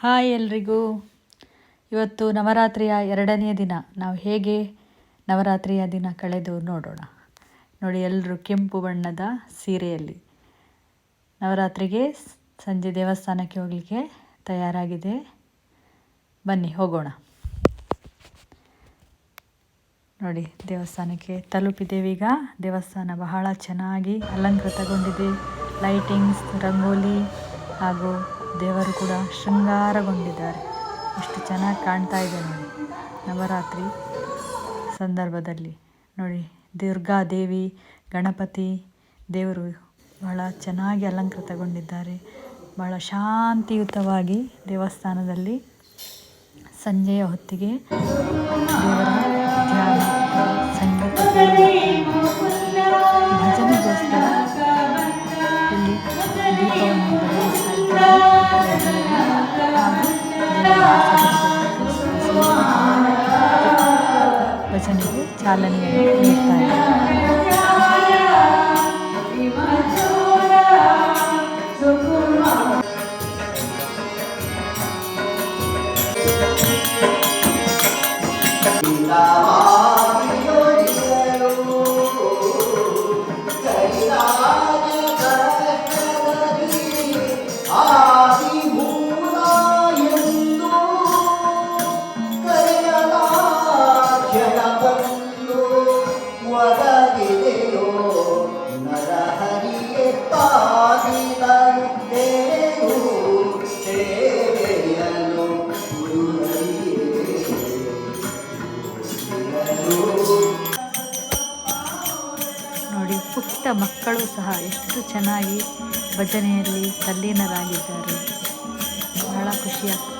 Hi ಎಲ್ರಿಗೂ. ಇವತ್ತು ನವರಾತ್ರಿಯ 2ನೇ ದಿನ. ನಾವು ಹೇಗೆ ನವರಾತ್ರಿಯ ದಿನ ಕಳೆದು ನೋಡೋಣ. ನೋಡಿ, ಎಲ್ಲರೂ ಕೆಂಪು ಬಣ್ಣದ ಸೀರೆಯಲ್ಲಿ ನವರಾತ್ರಿಗೆ ಸಂಜೆ ದೇವಸ್ಥಾನಕ್ಕೆ ಹೋಗಲಿಕ್ಕೆ ತಯಾರಾಗಿದೆ. ಬನ್ನಿ ಹೋಗೋಣ. ನೋಡಿ, ದೇವಸ್ಥಾನಕ್ಕೆ ತಲುಪಿದ್ದೇವೀಗ. ದೇವಸ್ಥಾನ ಬಹಳ ಚೆನ್ನಾಗಿ ಅಲಂಕೃತಗೊಂಡಿದೆ. ಲೈಟಿಂಗ್ಸ್, ರಂಗೋಲಿ ಹಾಗೂ ದೇವರು ಕೂಡ ಶೃಂಗಾರಗೊಂಡಿದ್ದಾರೆ. ಎಷ್ಟು ಚೆನ್ನಾಗಿ ಕಾಣ್ತಾ ಇದೆ ನೋಡಿ ನವರಾತ್ರಿ ಸಂದರ್ಭದಲ್ಲಿ. ನೋಡಿ, ದುರ್ಗಾದೇವಿ, ಗಣಪತಿ ದೇವರು ಬಹಳ ಚೆನ್ನಾಗಿ ಅಲಂಕೃತಗೊಂಡಿದ್ದಾರೆ. ಬಹಳ ಶಾಂತಿಯುತವಾಗಿ ದೇವಸ್ಥಾನದಲ್ಲಿ ಸಂಜೆಯ ಹೊತ್ತಿಗೆ ದೇವರ ಧ್ಯಾನ, ಸಂಗೀತ, ಭಜನೆಗೋಸ್ಕರ ಇಲ್ಲಿ ದೀಪವನ್ನು ಭಜನೆಗೆ ಚಾಲನೆಯನ್ನು ನೀಡ್ತಾ ಇದ್ದಾರೆ. ನೋಡಿ, ಪುಟ್ಟ ಮಕ್ಕಳು ಸಹ ಎಷ್ಟು ಚೆನ್ನಾಗಿ ಭಜನೆಯಲ್ಲಿ ತಲ್ಲೀನರಾಗಿದ್ದಾರೆ. ಬಹಳ ಖುಷಿಯಾಗ್ತದೆ.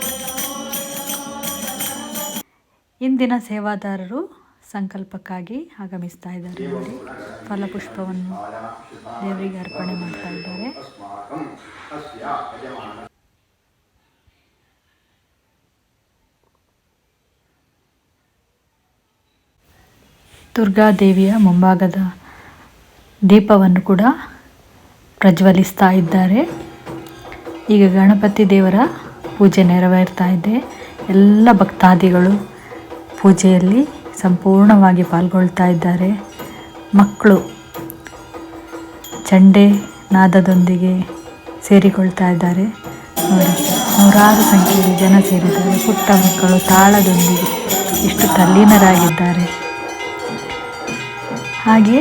ಇಂದಿನ ಸೇವಾದಾರರು ಸಂಕಲ್ಪಕ್ಕಾಗಿ ಆಗಮಿಸ್ತಾ ಇದ್ದಾರೆ. ನೋಡಿ, ಫಲಪುಷ್ಪವನ್ನು ದೇವರಿಗೆ ಅರ್ಪಣೆ ಮಾಡ್ತಾ ಇದ್ದಾರೆ. ದುರ್ಗಾದೇವಿಯ ಮುಂಭಾಗದ ದೀಪವನ್ನು ಕೂಡ ಪ್ರಜ್ವಲಿಸ್ತಾ ಇದ್ದಾರೆ. ಈಗ ಗಣಪತಿ ದೇವರ ಪೂಜೆ ನೆರವೇರ್ತಾ ಇದೆ. ಎಲ್ಲ ಭಕ್ತಾದಿಗಳು ಪೂಜೆಯಲ್ಲಿ ಸಂಪೂರ್ಣವಾಗಿ ಪಾಲ್ಗೊಳ್ತಾ ಇದ್ದಾರೆ. ಮಕ್ಕಳು ಚಂಡೆ ನಾದದೊಂದಿಗೆ ಸೇರಿಕೊಳ್ತಾ ಇದ್ದಾರೆ. ನೋಡಿ, ನೂರಾರು ಸಂಖ್ಯೆಯಲ್ಲಿ ಜನ ಸೇರಿದ್ದಾರೆ. ಪುಟ್ಟ ಮಕ್ಕಳು ತಾಳದೊಂದಿಗೆ ಎಷ್ಟು ತಲ್ಲೀನರಾಗಿದ್ದಾರೆ. ಹಾಗೆ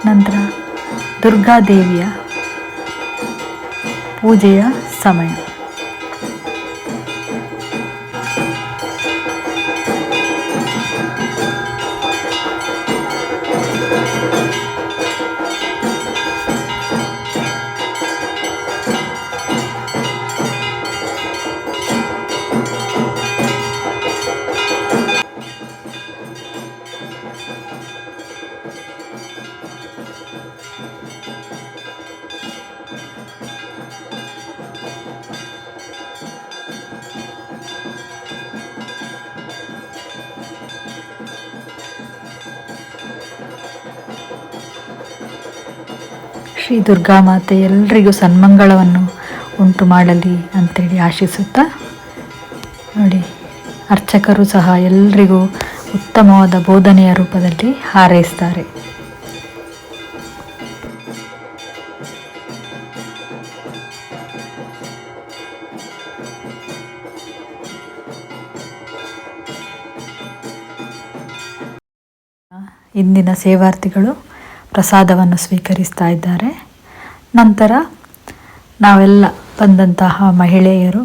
ನಂತರ ದುರ್ಗಾದೇವಿಯ ಪೂಜೆಯ ಸಮಯ. ಶ್ರೀ ದುರ್ಗಾಮಾತೆ ಎಲ್ರಿಗೂ ಸನ್ಮಂಗಳವನ್ನು ಉಂಟು ಮಾಡಲಿ ಅಂತೇಳಿ ಆಶಿಸುತ್ತಾ, ನೋಡಿ, ಅರ್ಚಕರು ಸಹ ಎಲ್ರಿಗೂ ಉತ್ತಮವಾದ ಬೋಧನೆಯ ರೂಪದಲ್ಲಿ ಹಾರೈಸ್ತಾರೆ. ಇಂದಿನ ಸೇವಾರ್ಥಿಗಳು ಪ್ರಸಾದವನ್ನು ಸ್ವೀಕರಿಸ್ತಾ ಇದ್ದಾರೆ. ನಂತರ ನಾವೆಲ್ಲ ಬಂದಂತಹ ಮಹಿಳೆಯರು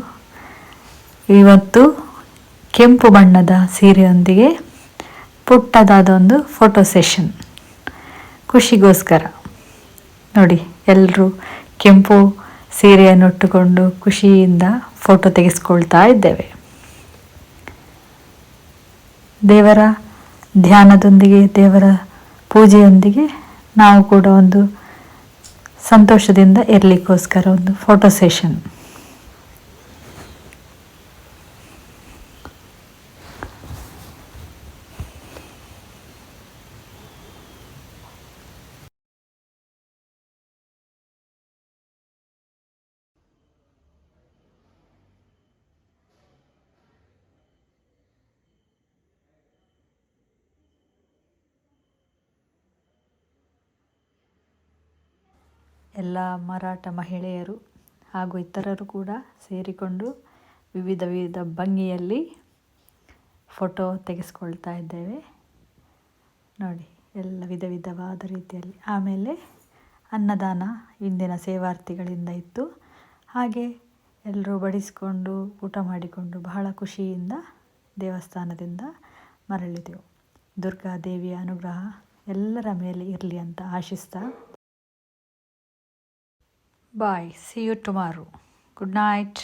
ಇವತ್ತು ಕೆಂಪು ಬಣ್ಣದ ಸೀರೆಯೊಂದಿಗೆ ಪುಟ್ಟದಾದ ಒಂದು ಫೋಟೋ ಸೆಷನ್ ಖುಷಿಗೋಸ್ಕರ. ನೋಡಿ, ಎಲ್ಲರೂ ಕೆಂಪು ಸೀರೆಯನ್ನು ಉಟ್ಟುಕೊಂಡು ಖುಷಿಯಿಂದ ಫೋಟೋ ತೆಗೆಸ್ಕೊಳ್ತಾ ಇದ್ದೇವೆ. ದೇವರ ಧ್ಯಾನದೊಂದಿಗೆ, ದೇವರ ಪೂಜೆಯೊಂದಿಗೆ ನಾವು ಕೂಡ ಒಂದು ಸಂತೋಷದಿಂದ ಇರಲಿಕ್ಕೋಸ್ಕರ ಒಂದು ಫೋಟೋ ಸೆಷನ್. ಎಲ್ಲ ಮರಾಠ ಮಹಿಳೆಯರು ಹಾಗೂ ಇತರರು ಕೂಡ ಸೇರಿಕೊಂಡು ವಿವಿಧ ವಿವಿಧ ಭಂಗಿಯಲ್ಲಿ ಫೋಟೋ ತೆಗೆಸ್ಕೊಳ್ತಾ ಇದ್ದೇವೆ ನೋಡಿ, ಎಲ್ಲ ವಿಧ ವಿಧವಾದ ರೀತಿಯಲ್ಲಿ. ಆಮೇಲೆ ಅನ್ನದಾನ ಇಂದಿನ ಸೇವಾರ್ಥಿಗಳಿಂದ ಇತ್ತು. ಹಾಗೆ ಎಲ್ಲರೂ ಬಡಿಸಿಕೊಂಡು ಊಟ ಮಾಡಿಕೊಂಡು ಬಹಳ ಖುಷಿಯಿಂದ ದೇವಸ್ಥಾನದಿಂದ ಮರಳಿದೆವು. ದುರ್ಗಾದೇವಿಯ ಅನುಗ್ರಹ ಎಲ್ಲರ ಮೇಲೆ ಇರಲಿ ಅಂತ ಆಶಿಸ್ತಾ, bye, see you tomorrow, good night.